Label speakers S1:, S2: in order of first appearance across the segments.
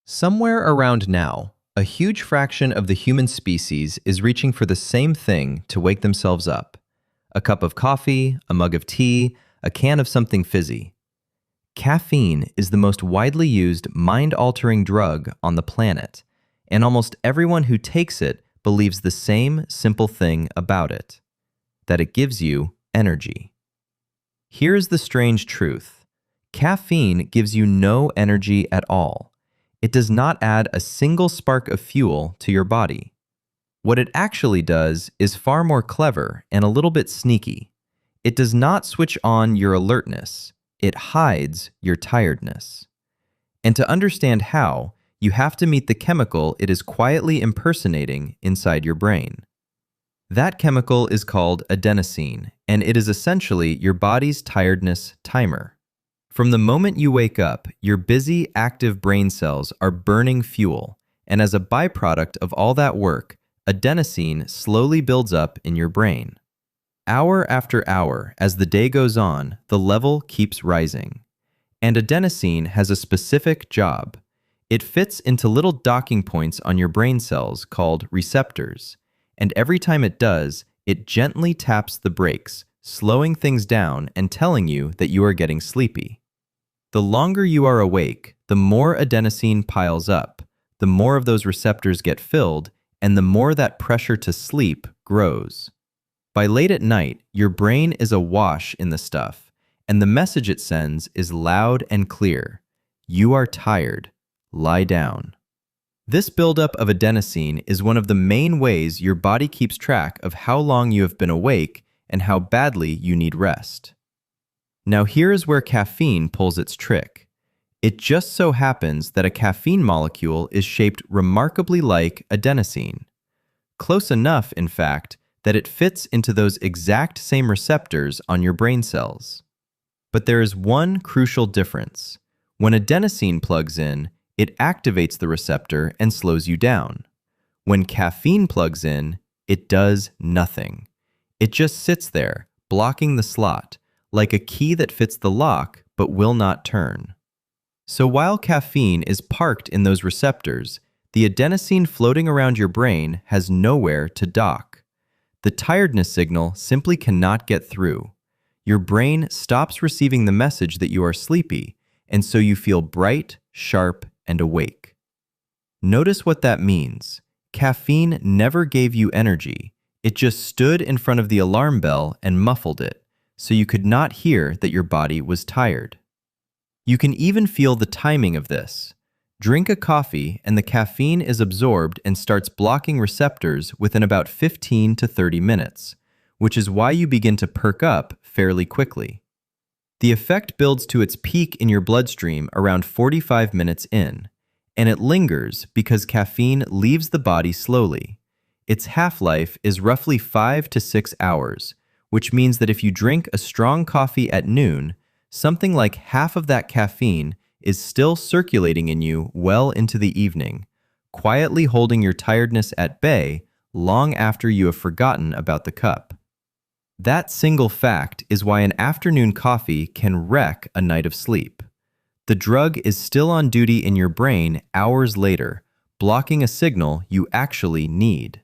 S1: Somewhere around now, a huge fraction of the human species is reaching for the same thing to wake themselves up. A cup of coffee, a mug of tea, a can of something fizzy. Caffeine is the most widely used mind-altering drug on the planet, and almost everyone who takes it believes the same simple thing about it, that it gives you energy. Here's the strange truth. Caffeine gives you no energy at all. It does not add a single spark of fuel to your body. What it actually does is far more clever and a little bit sneaky. It does not switch on your alertness. It hides your tiredness. And to understand how, you have to meet the chemical it is quietly impersonating inside your brain. That chemical is called adenosine, and it is essentially your body's tiredness timer. From the moment you wake up, your busy, active brain cells are burning fuel, and as a byproduct of all that work, adenosine slowly builds up in your brain. Hour after hour, as the day goes on, the level keeps rising. And adenosine has a specific job. It fits into little docking points on your brain cells called receptors, and every time it does, it gently taps the brakes, slowing things down and telling you that you are getting sleepy. The longer you are awake, the more adenosine piles up, the more of those receptors get filled, and the more that pressure to sleep grows. By late at night, your brain is awash in the stuff, and the message it sends is loud and clear. You are tired. Lie down. This buildup of adenosine is one of the main ways your body keeps track of how long you have been awake and how badly you need rest. Now here is where caffeine pulls its trick. It just so happens that a caffeine molecule is shaped remarkably like adenosine. Close enough, in fact, that it fits into those exact same receptors on your brain cells. But there is one crucial difference. When adenosine plugs in, it activates the receptor and slows you down. When caffeine plugs in, it does nothing. It just sits there, blocking the slot, like a key that fits the lock but will not turn. So while caffeine is parked in those receptors, the adenosine floating around your brain has nowhere to dock. The tiredness signal simply cannot get through. Your brain stops receiving the message that you are sleepy, and so you feel bright, sharp, and awake. Notice what that means. Caffeine never gave you energy. It just stood in front of the alarm bell and muffled it, so you could not hear that your body was tired. You can even feel the timing of this. Drink a coffee and the caffeine is absorbed and starts blocking receptors within about 15 to 30 minutes, which is why you begin to perk up fairly quickly. The effect builds to its peak in your bloodstream around 45 minutes in, and it lingers because caffeine leaves the body slowly. Its half-life is roughly 5 to 6 hours, which means that if you drink a strong coffee at noon, something like half of that caffeine is still circulating in you well into the evening, quietly holding your tiredness at bay long after you have forgotten about the cup. That single fact is why an afternoon coffee can wreck a night of sleep. The drug is still on duty in your brain hours later, blocking a signal you actually need.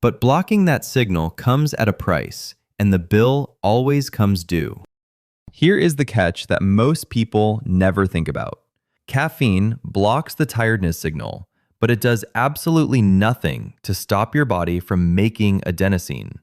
S1: But blocking that signal comes at a price, and the bill always comes due. Here is the catch that most people never think about. Caffeine blocks the tiredness signal, but it does absolutely nothing to stop your body from making adenosine.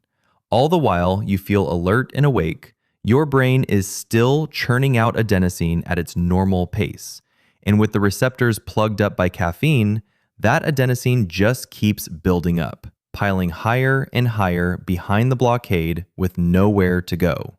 S1: All the while you feel alert and awake, your brain is still churning out adenosine at its normal pace. And with the receptors plugged up by caffeine, that adenosine just keeps building up, piling higher and higher behind the blockade with nowhere to go.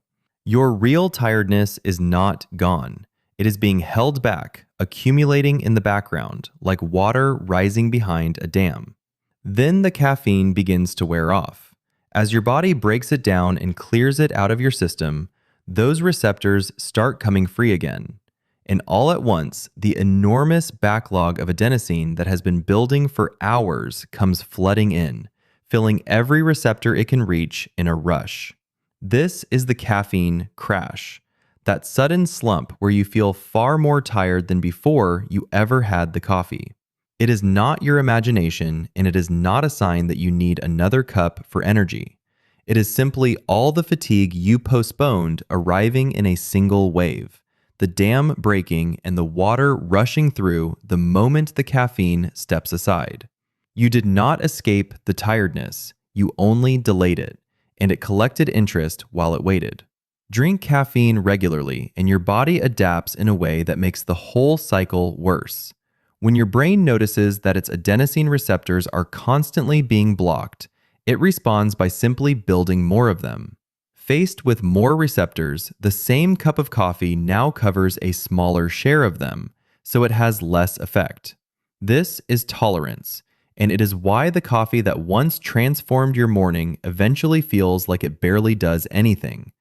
S1: Your real tiredness is not gone. It is being held back, accumulating in the background, like water rising behind a dam. Then the caffeine begins to wear off. As your body breaks it down and clears it out of your system, those receptors start coming free again. And all at once, the enormous backlog of adenosine that has been building for hours comes flooding in, filling every receptor it can reach in a rush. This is the caffeine crash, that sudden slump where you feel far more tired than before you ever had the coffee. It is not your imagination, and it is not a sign that you need another cup for energy. It is simply all the fatigue you postponed arriving in a single wave, the dam breaking and the water rushing through the moment the caffeine steps aside. You did not escape the tiredness, you only delayed it, and it collected interest while it waited. Drink caffeine regularly, and your body adapts in a way that makes the whole cycle worse. When your brain notices that its adenosine receptors are constantly being blocked, it responds by simply building more of them. Faced with more receptors, the same cup of coffee now covers a smaller share of them, so it has less effect. This is tolerance, and it is why the coffee that once transformed your morning eventually feels like it barely does anything,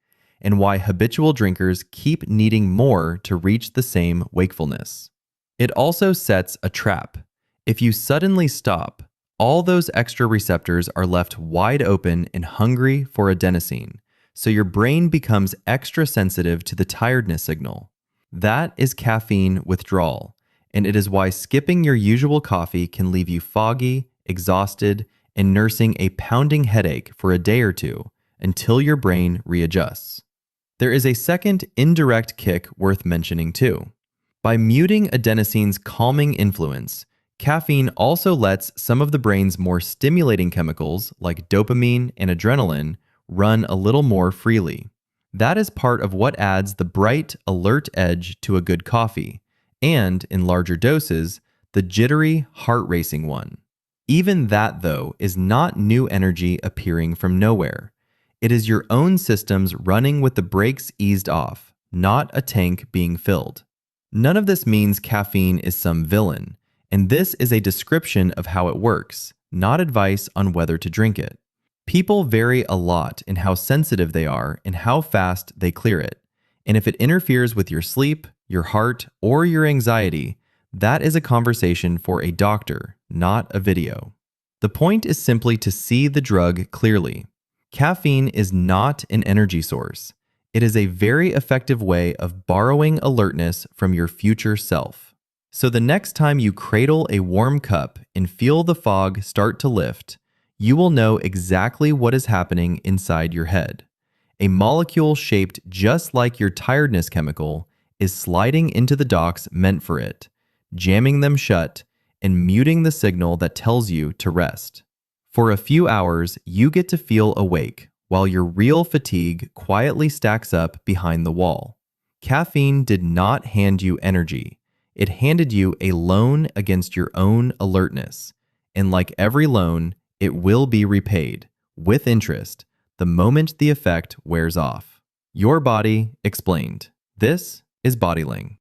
S1: and why habitual drinkers keep needing more to reach the same wakefulness. It also sets a trap. If you suddenly stop, all those extra receptors are left wide open and hungry for adenosine, so your brain becomes extra sensitive to the tiredness signal. That is caffeine withdrawal, and it is why skipping your usual coffee can leave you foggy, exhausted, and nursing a pounding headache for a day or two until your brain readjusts. There is a second indirect kick worth mentioning too. By muting adenosine's calming influence, caffeine also lets some of the brain's more stimulating chemicals, like dopamine and adrenaline, run a little more freely. That is part of what adds the bright, alert edge to a good coffee, and, in larger doses, the jittery, heart-racing one. Even that, though, is not new energy appearing from nowhere. It is your own systems running with the brakes eased off, not a tank being filled. None of this means caffeine is some villain, and this is a description of how it works, not advice on whether to drink it. People vary a lot in how sensitive they are and how fast they clear it. And if it interferes with your sleep, your heart, or your anxiety, that is a conversation for a doctor, not a video. The point is simply to see the drug clearly. Caffeine is not an energy source. It is a very effective way of borrowing alertness from your future self. So the next time you cradle a warm cup and feel the fog start to lift, you will know exactly what is happening inside your head. A molecule shaped just like your tiredness chemical is sliding into the docks meant for it, jamming them shut and muting the signal that tells you to rest. For a few hours, you get to feel awake, while your real fatigue quietly stacks up behind the wall. Caffeine did not hand you energy. It handed you a loan against your own alertness. And like every loan, it will be repaid, with interest, the moment the effect wears off. Your body explained. This is Bodyling.